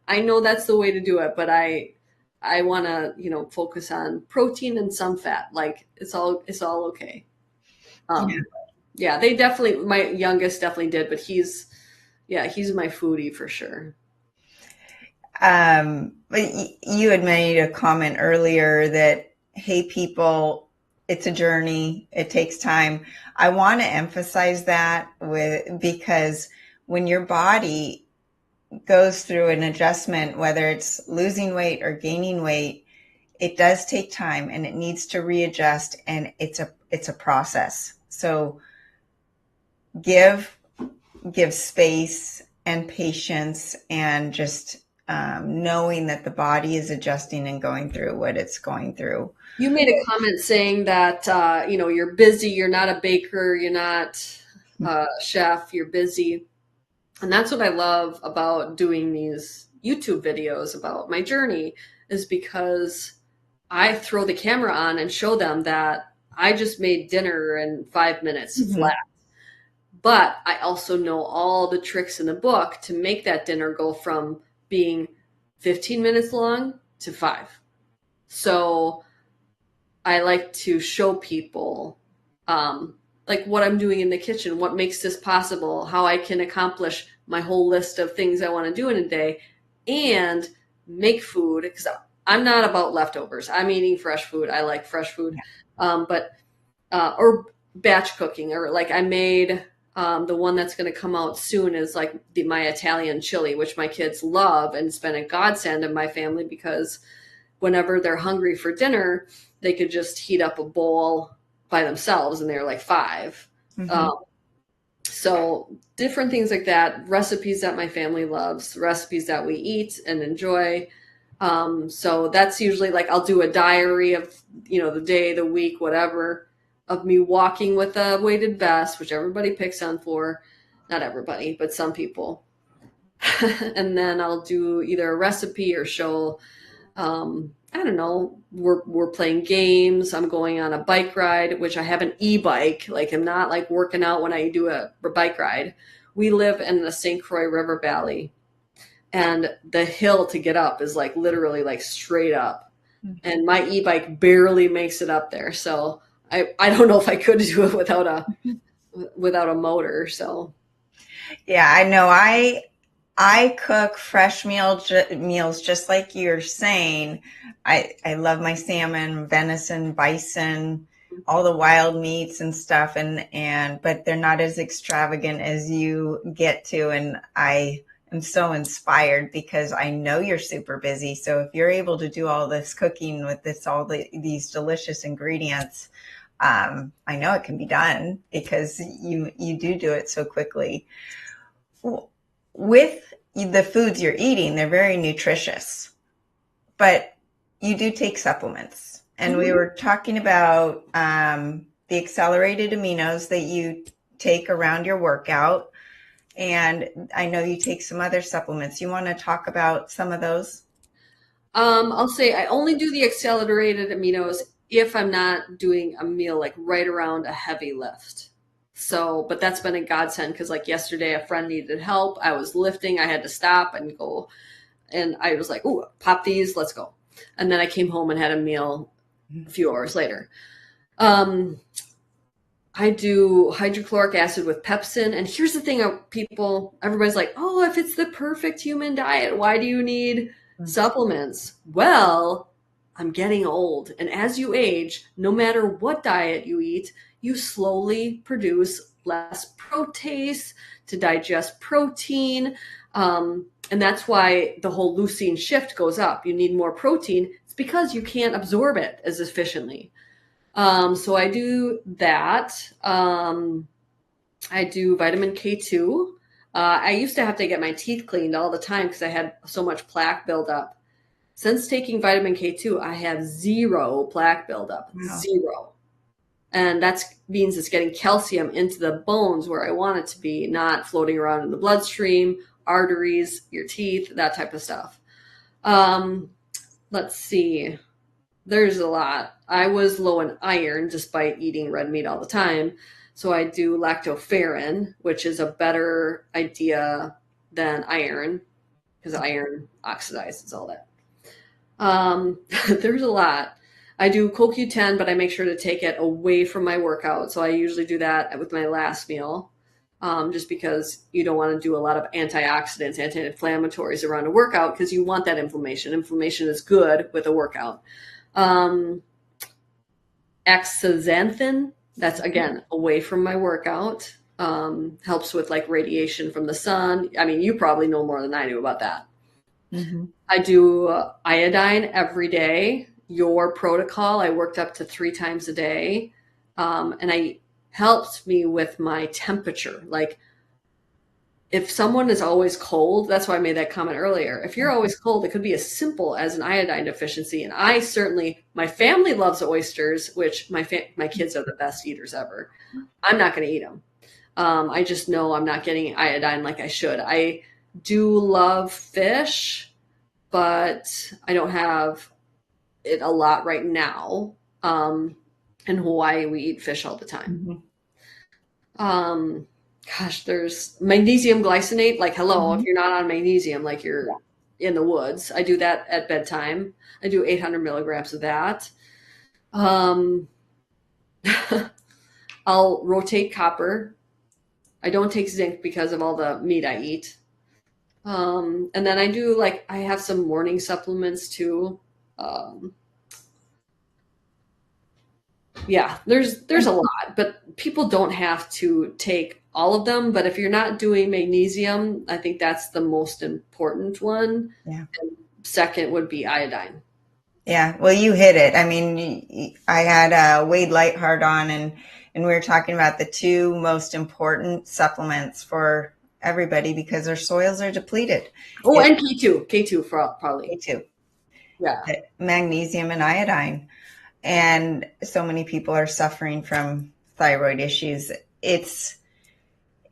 Speaker 3: I know that's the way to do it, but I want to, focus on protein and some fat. Like it's all okay. Yeah, they definitely, my youngest definitely did, but he's my foodie for sure.
Speaker 2: But you had made a comment earlier that, hey, people, it's a journey. It takes time. I want to emphasize that because when your body goes through an adjustment, whether it's losing weight or gaining weight, it does take time and it needs to readjust, and it's a process. So give space and patience, and just knowing that the body is adjusting and going through what it's going through.
Speaker 3: You made a comment saying that, you're busy, you're not a baker, you're not a chef, you're busy. And that's what I love about doing these YouTube videos about my journey, is because I throw the camera on and show them that I just made dinner in 5 minutes flat. But I also know all the tricks in the book to make that dinner go from being 15 minutes long to 5. So I like to show people like what I'm doing in the kitchen, what makes this possible, how I can accomplish my whole list of things I want to do in a day, and make food, because I'm not about leftovers. I'm eating fresh food. I like fresh food. But or batch cooking, or like I made the one that's going to come out soon is like my Italian chili, which my kids love, and it's been a godsend in my family because whenever they're hungry for dinner, they could just heat up a bowl by themselves, and they're like 5. So different things like that, recipes that my family loves, recipes that we eat and enjoy. So that's usually like I'll do a diary of, the day, the week, whatever, of me walking with a weighted vest, which everybody picks on for. Not everybody, but some people. And then I'll do either a recipe or show, I don't know, we're playing games. I'm going on a bike ride, which I have an e-bike. Like, I'm not like working out when I do a bike ride. We live in the St. Croix River Valley, and the hill to get up is like literally like straight up. And my e-bike barely makes it up there. So I don't know if I could do it without a motor. So
Speaker 2: Yeah, I know. I cook fresh meals just like you're saying. I love my salmon, venison, bison, all the wild meats and stuff, but they're not as extravagant as you get to. And I am so inspired because I know you're super busy. So if you're able to do all this cooking with these delicious ingredients, I know it can be done because you do it so quickly. With the foods you're eating, they're very nutritious, but you do take supplements. And we were talking about the accelerated aminos that you take around your workout. And I know you take some other supplements. You want to talk about some of those?
Speaker 3: I'll say I only do the accelerated aminos if I'm not doing a meal like right around a heavy lift. So, but that's been a godsend because like yesterday, a friend needed help. I was lifting. I had to stop and go. And I was like, "Ooh, pop these. Let's go." And then I came home and had a meal a few hours later. I do hydrochloric acid with pepsin. And here's the thing, everybody's like, "Oh, if it's the perfect human diet, why do you need supplements?" Well, I'm getting old. And as you age, no matter what diet you eat, you slowly produce less protease to digest protein. And that's why the whole leucine shift goes up. You need more protein. It's because you can't absorb it as efficiently. So I do that. I do vitamin K2. I used to have to get my teeth cleaned all the time because I had so much plaque buildup. Since taking vitamin K2, I have 0 plaque buildup. Wow. 0. And that means it's getting calcium into the bones where I want it to be, not floating around in the bloodstream, arteries, your teeth, that type of stuff. Let's see. There's a lot. I was low in iron despite eating red meat all the time. So I do lactoferrin, which is a better idea than iron because iron oxidizes all that. There's a lot. I do CoQ10, but I make sure to take it away from my workout. So I usually do that with my last meal, just because you don't want to do a lot of antioxidants, anti-inflammatories around a workout because you want that inflammation. Inflammation is good with a workout. Astaxanthin, that's again away from my workout. Helps with like radiation from the sun. I mean, you probably know more than I do about that.
Speaker 2: Mm-hmm.
Speaker 3: I do iodine every day. Your protocol, I worked up to 3 times a day. And I helped me with my temperature. Like if someone is always cold, that's why I made that comment earlier. If you're always cold, it could be as simple as an iodine deficiency. And I certainly, my family loves oysters, which my kids are the best eaters ever. I'm not going to eat them. I just know I'm not getting iodine like I should. I do love fish, but I don't have it a lot right now. In Hawaii, we eat fish all the time. Mm-hmm. Gosh, there's magnesium glycinate. Like, hello, if you're not on magnesium, like you're in the woods. I do that at bedtime. I do 800 milligrams of that. I'll rotate copper. I don't take zinc because of all the meat I eat. And then I do I have some morning supplements too. Yeah, there's a lot, but people don't have to take all of them. But if you're not doing magnesium, I think that's the most important one.
Speaker 2: Yeah.
Speaker 3: And second would be iodine.
Speaker 2: Yeah. Well, you hit it. I mean, I had Wade Lightheart on and we were talking about the 2 most important supplements for everybody because their soils are depleted.
Speaker 3: Oh, and K2 probably.
Speaker 2: K2.
Speaker 3: Yeah.
Speaker 2: Magnesium and iodine. And so many people are suffering from thyroid issues. It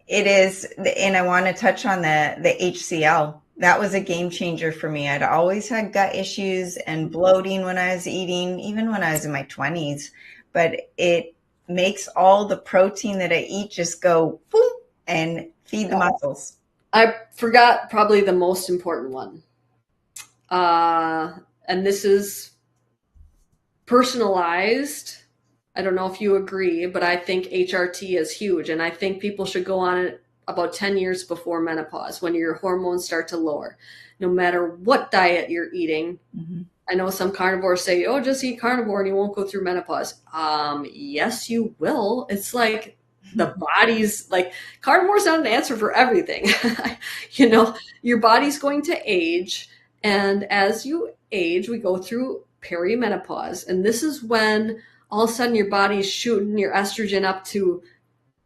Speaker 2: is, and I want to touch on the HCl. That was a game changer for me. I'd always had gut issues and bloating when I was eating, even when I was in my 20s. But it makes all the protein that I eat just go boom and feed the muscles.
Speaker 3: I forgot probably the most important one. And this is personalized. I don't know if you agree, but I think HRT is huge. And I think people should go on it about 10 years before menopause when your hormones start to lower, no matter what diet you're eating. Mm-hmm. I know some carnivores say, oh, just eat carnivore and you won't go through menopause. Yes, you will. It's like the body's carnivore's not an answer for everything. Your body's going to age. And as you age, we go through perimenopause. And this is when all of a sudden your body's shooting your estrogen up to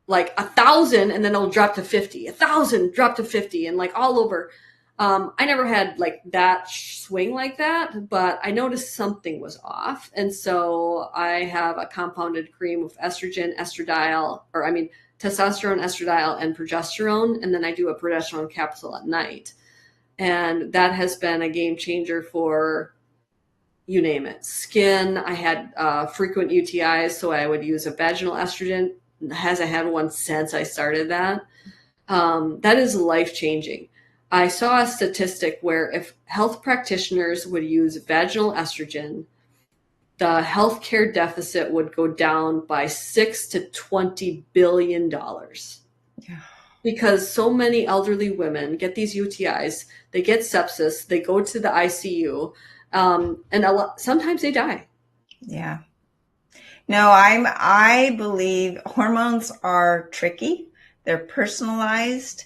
Speaker 3: 1,000 and then it'll drop to 50, 1,000, drop to 50 and all over. I never had that swing like that, but I noticed something was off. And so I have a compounded cream with testosterone, estradiol, and progesterone. And then I do a progesterone capsule at night. And that has been a game changer for, you name it. Skin, I had frequent UTIs, so I would use a vaginal estrogen. Hasn't had one since I started that. That is life-changing. I saw a statistic where if health practitioners would use vaginal estrogen, the healthcare deficit would go down by $6 to $20 billion. Yeah. Because so many elderly women get these UTIs, they get sepsis, they go to the ICU, and sometimes they die.
Speaker 2: Yeah. No, I believe hormones are tricky. They're personalized,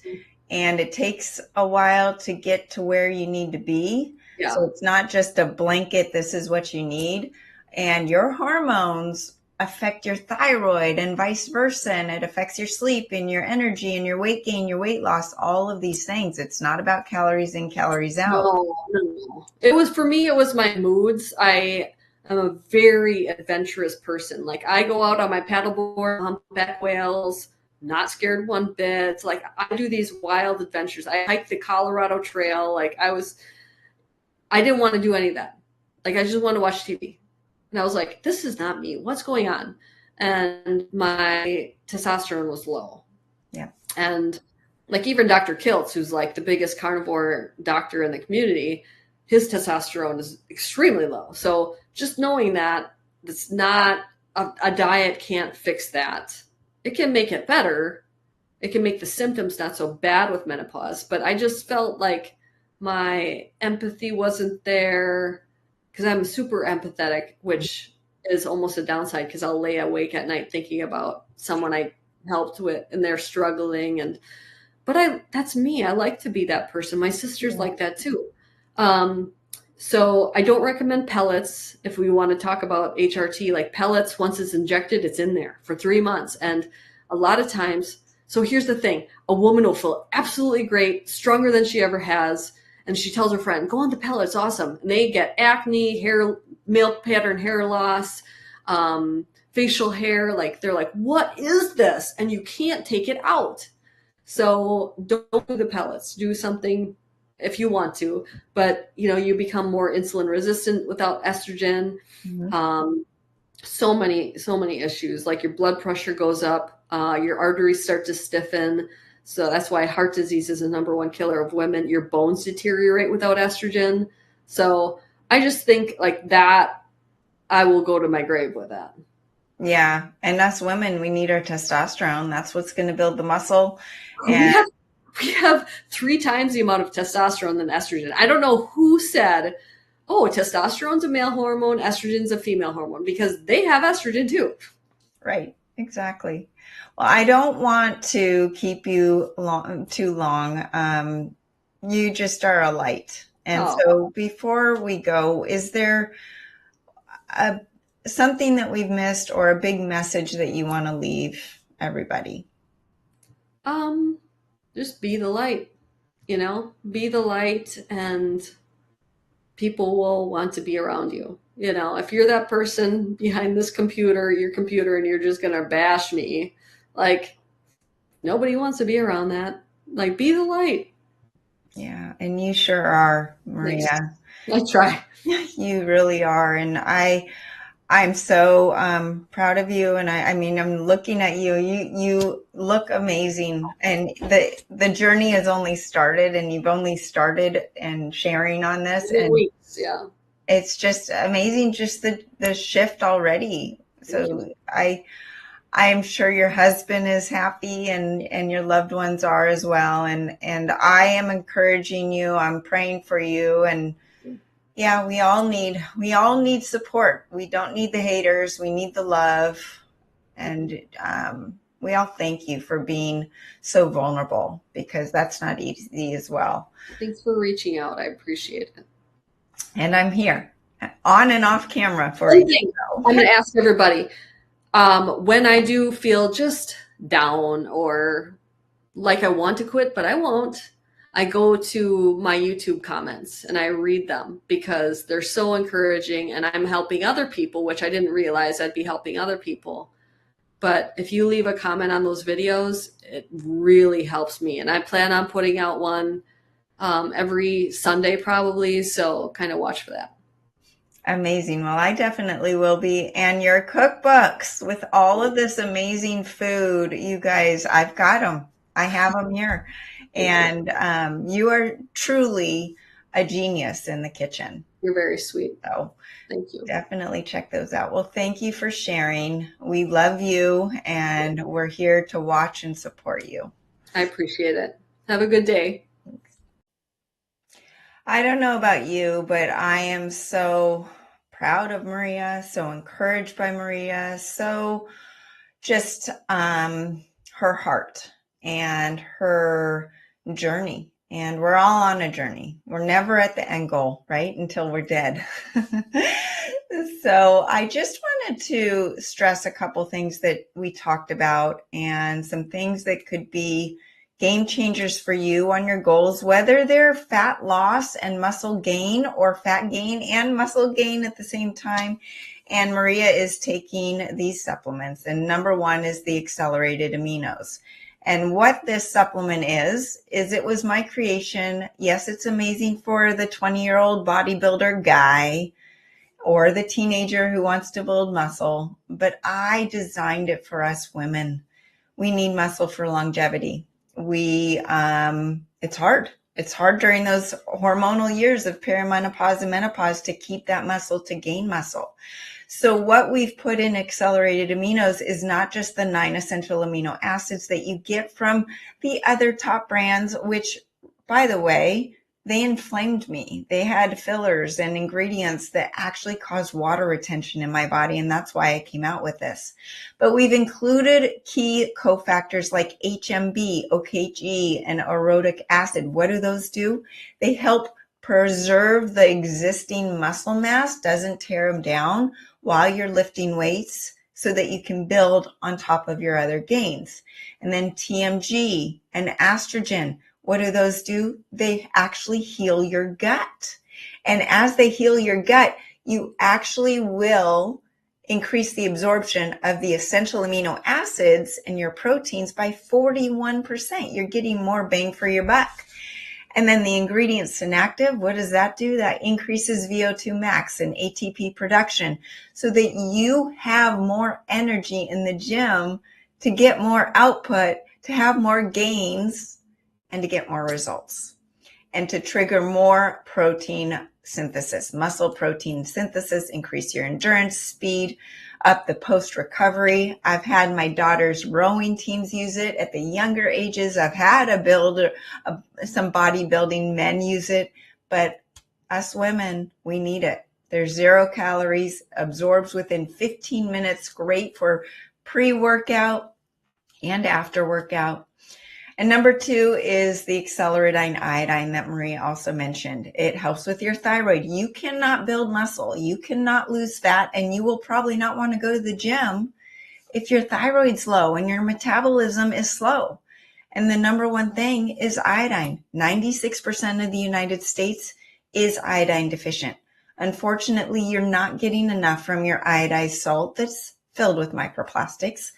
Speaker 2: and it takes a while to get to where you need to be. Yeah. So it's not just a blanket, this is what you need. And your hormones affect your thyroid and vice versa. And it affects your sleep and your energy and your weight gain, your weight loss, all of these things. It's not about calories in, calories out.
Speaker 3: No. For me, it was my moods. I'm a very adventurous person. I go out on my paddleboard, humpback whales, not scared one bit. I do these wild adventures. I hiked the Colorado Trail. I didn't want to do any of that. I just wanted to watch TV. And I was like, this is not me. What's going on? And my testosterone was low.
Speaker 2: Yeah.
Speaker 3: And even Dr. Kiltz, who's the biggest carnivore doctor in the community, his testosterone is extremely low. So just knowing that, That's not a diet can't fix that. It can make it better. It can make the symptoms not so bad with menopause, but I just felt like my empathy wasn't there because I'm super empathetic, which is almost a downside because I'll lay awake at night thinking about someone I helped with and they're struggling. But that's me. I like to be that person. My sister's like that too. So I don't recommend pellets if we want to talk about HRT. Like pellets, once it's injected, it's in there for 3 months. And a lot of times, so here's the thing, a woman will feel absolutely great, stronger than she ever has. And she tells her friend, go on the pellets, awesome. And they get acne, hair, male pattern hair loss, facial hair. Like they're like, what is this? And you can't take it out. So don't do the pellets. Do something if you want to, but you become more insulin resistant without estrogen. So many issues, like your blood pressure goes up, your arteries start to stiffen. So that's why heart disease is the number one killer of women. Your bones deteriorate without estrogen. So I just think like that, I will go to my grave with that.
Speaker 2: Yeah. And us women, we need our testosterone. That's what's going to build the muscle.
Speaker 3: And we have 3 times the amount of testosterone than estrogen. I don't know who said, oh, testosterone's a male hormone, estrogen's a female hormone, because they have estrogen too.
Speaker 2: Right. Exactly. Well, I don't want to keep you too long. You just are a light. And so before we go, is there something that we've missed or a big message that you want to leave everybody?
Speaker 3: Just be the light, be the light, and people will want to be around you. If you're that person behind this your computer, and you're just going to bash me, like nobody wants to be around that. Like be the light.
Speaker 2: Yeah. And you sure are, Maria.
Speaker 3: I try.
Speaker 2: You really are. And I'm so proud of you. And I mean, I'm looking at you. You look amazing. And the journey has only started, and you've only started and sharing on this. And
Speaker 3: weeks, yeah.
Speaker 2: It's just amazing, just the shift already. So I'm sure your husband is happy, and your loved ones are as well. And I am encouraging you. I'm praying for you. And yeah, we all need support. We don't need the haters. We need the love. And we all thank you for being so vulnerable, because that's not easy as well.
Speaker 3: Thanks for reaching out. I appreciate it.
Speaker 2: And I'm here on and off camera for you.
Speaker 3: I'm going to ask everybody, when I do feel just down or like I want to quit, but I won't, I go to my YouTube comments and I read them because they're so encouraging, and I'm helping other people, which I didn't realize I'd be helping other people. But if you leave a comment on those videos, it really helps me. And I plan on putting out one every Sunday probably. So kind of watch for that.
Speaker 2: Amazing. Well, I definitely will be. And your cookbooks with all of this amazing food, you guys, I've got them. I have them here. And you are truly a genius in the kitchen.
Speaker 3: You're very sweet.
Speaker 2: So
Speaker 3: thank you.
Speaker 2: Definitely check those out. Well, thank you for sharing. We love you, and we're here to watch and support you.
Speaker 3: I appreciate it. Have a good day.
Speaker 2: I don't know about you, but I am so proud of Maria, so encouraged by Maria, so just her heart and her journey. And we're all on a journey. We're never at the end goal, right? Until we're dead. So I just wanted to stress a couple things that we talked about, and some things that could be game changers for you on your goals, whether they're fat loss and muscle gain, or fat gain and muscle gain at the same time. And Maria is taking these supplements. And number one is the accelerated aminos. And what this supplement is it was my creation. Yes, it's amazing for the 20-year-old bodybuilder guy or the teenager who wants to build muscle, but I designed it for us women. We need muscle for longevity. It's hard. It's hard during those hormonal years of perimenopause and menopause to keep that muscle, to gain muscle. So what we've put in accelerated aminos is not just the 9 essential amino acids that you get from the other top brands, which, by the way, they inflamed me. They had fillers and ingredients that actually caused water retention in my body, and that's why I came out with this. But we've included key cofactors like HMB, OKG, and orotic acid. What do those do? They help preserve the existing muscle mass, doesn't tear them down while you're lifting weights, so that you can build on top of your other gains. And then TMG and estrogen. What do those do? They actually heal your gut. And as they heal your gut, you actually will increase the absorption of the essential amino acids and your proteins by 41%. You're getting more bang for your buck. And then the ingredient synactive, what does that do? That increases VO2 max and ATP production so that you have more energy in the gym to get more output, to have more gains, and to get more results, and to trigger more protein synthesis, muscle protein synthesis, increase your endurance, speed up the post-recovery. I've had my daughter's rowing teams use it at the younger ages. I've had some bodybuilding men use it, but us women, we need it. There's 0 calories, absorbs within 15 minutes, great for pre-workout and after workout. And number 2 is the acceleradine iodine that Maria also mentioned. It helps with your thyroid. You cannot build muscle. You cannot lose fat, and you will probably not want to go to the gym if your thyroid's low and your metabolism is slow. And the number one thing is iodine. 96% of the United States is iodine deficient. Unfortunately, you're not getting enough from your iodized salt that's filled with microplastics.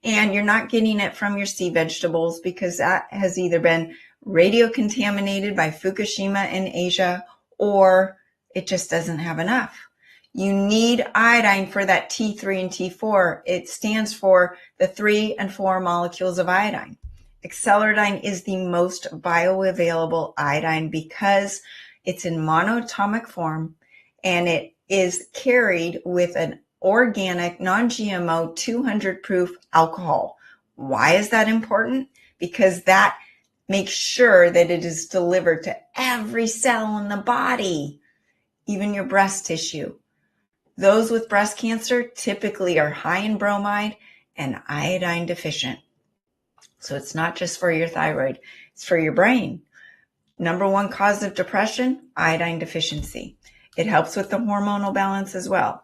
Speaker 2: And you're not getting it from your sea vegetables because that has either been radio contaminated by Fukushima in Asia, or it just doesn't have enough. You need iodine for that T3 and T4. It stands for the 3 and 4 molecules of iodine. Acceleradine is the most bioavailable iodine because it's in monoatomic form, and it is carried with an organic, non-GMO, 200 proof alcohol. Why is that important? Because that makes sure that it is delivered to every cell in the body, even your breast tissue. Those with breast cancer typically are high in bromide and iodine deficient. So it's not just for your thyroid, it's for your brain. Number 1 cause of depression, iodine deficiency. It helps with the hormonal balance as well.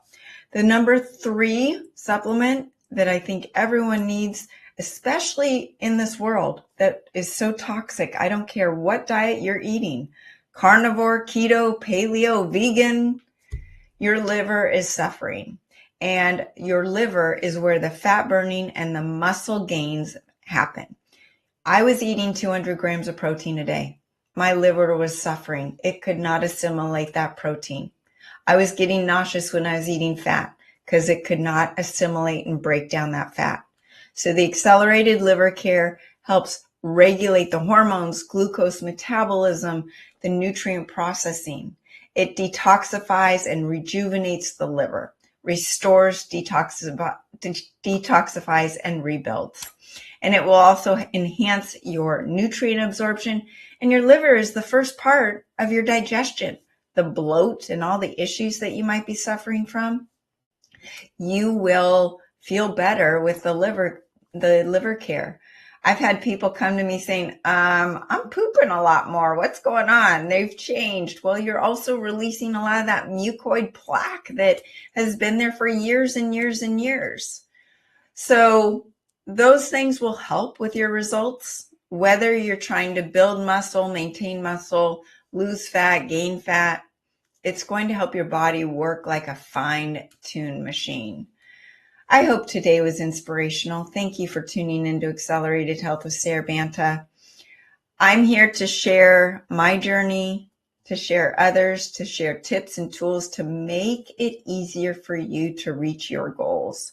Speaker 2: The number 3 supplement that I think everyone needs, especially in this world that is so toxic. I don't care what diet you're eating, carnivore, keto, paleo, vegan, your liver is suffering. And your liver is where the fat burning and the muscle gains happen. I was eating 200 grams of protein a day. My liver was suffering. It could not assimilate that protein. I was getting nauseous when I was eating fat because it could not assimilate and break down that fat. So the accelerated liver care helps regulate the hormones, glucose metabolism, the nutrient processing. It detoxifies and rejuvenates the liver, restores, detoxifies, and rebuilds. And it will also enhance your nutrient absorption. And your liver is the first part of your digestion. The bloat and all the issues that you might be suffering from, you will feel better with the liver care. I've had people come to me saying, I'm pooping a lot more. What's going on? They've changed. Well, you're also releasing a lot of that mucoid plaque that has been there for years and years and years. So those things will help with your results, whether you're trying to build muscle, maintain muscle, lose fat, gain fat. It's going to help your body work like a fine-tuned machine. I hope today was inspirational. Thank you for tuning into Accelerated Health with Sara Banta. I'm here to share my journey, to share others, to share tips and tools to make it easier for you to reach your goals.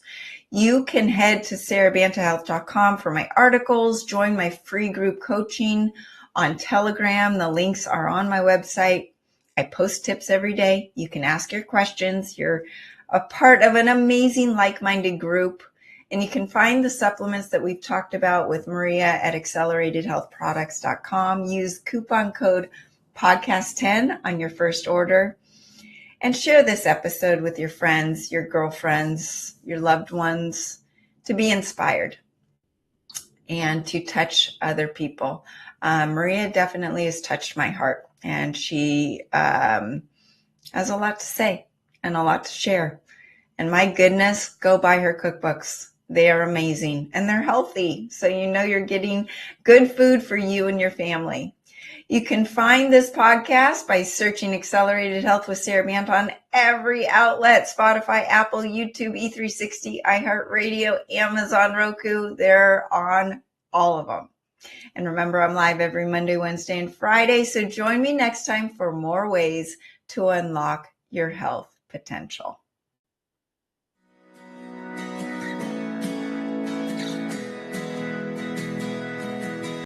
Speaker 2: You can head to sarabantahealth.com for my articles, join my free group coaching on Telegram. The links are on my website. I post tips every day. You can ask your questions. You're a part of an amazing like-minded group. And you can find the supplements that we've talked about with Maria at acceleratedhealthproducts.com. Use coupon code podcast10 on your first order. And share this episode with your friends, your girlfriends, your loved ones, to be inspired and to touch other people. Maria definitely has touched my heart, and she has a lot to say and a lot to share. And my goodness, go buy her cookbooks. They are amazing and they're healthy. So you know you're getting good food for you and your family. You can find this podcast by searching Accelerated Health with Sara Banta on every outlet: Spotify, Apple, YouTube, E360, iHeartRadio, Amazon, Roku. They're on all of them. And remember, I'm live every Monday, Wednesday, and Friday. So join me next time for more ways to unlock your health potential.